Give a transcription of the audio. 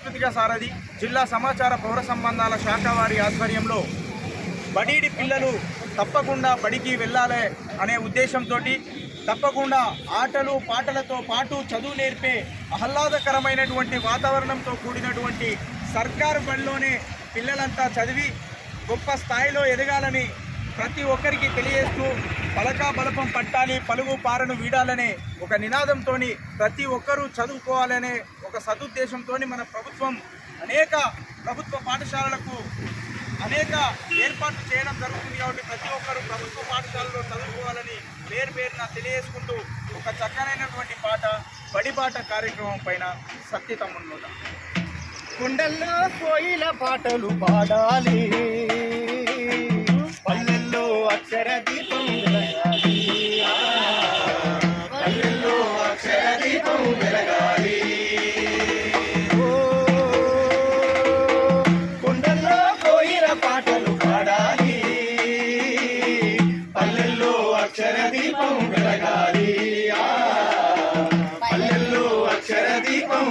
సాంస్కృతిక సారథి జిల్లా సమాచార పౌర సంబంధాల శాఖ వారి ఆధ్వర్యంలో బడీడి పిల్లలు తప్పకుండా బడికి వెళ్ళాలి అనే ఉద్దేశంతో తప్పకుండా ఆటలు పాటలతో పాటు చదువు నేర్పే ఆహ్లాదకరమైనటువంటి వాతావరణంతో కూడినటువంటి సర్కారు బడిలోనే పిల్లలంతా చదివి గొప్ప స్థాయిలో ఎదగాలని ప్రతి ఒక్కరికి తెలియజేస్తూ పలకా బలపం పట్టాలి పలుగు పారను వీడాలనే ఒక నినాదంతో ప్రతి ఒక్కరూ చదువుకోవాలనే ఒక సదుద్దేశంతో మన ప్రభుత్వం అనేక ప్రభుత్వ పాఠశాలలకు అనేక ఏర్పాట్లు చేయడం జరుగుతుంది. కాబట్టి ప్రతి ఒక్కరూ ప్రభుత్వ పాఠశాలలో చదువుకోవాలని పేరున తెలియజేసుకుంటూ ఒక చక్కనైనటువంటి పాట బడిబాట కార్యక్రమం పైన సత్యతమ్మున్నోట. కుండల్లో కోయిల పాటలు పాడాలి, పల్లెల్లో అక్షర దీపం వెలగాలి, పల్లెల్లో అక్షర దీపం వెలగాలి. కుండల్లో కోయిల పాటలు పాడాలి, పల్లెల్లో అక్షర దీపం వెలగాలి, పల్లెల్లో అక్షర దీపం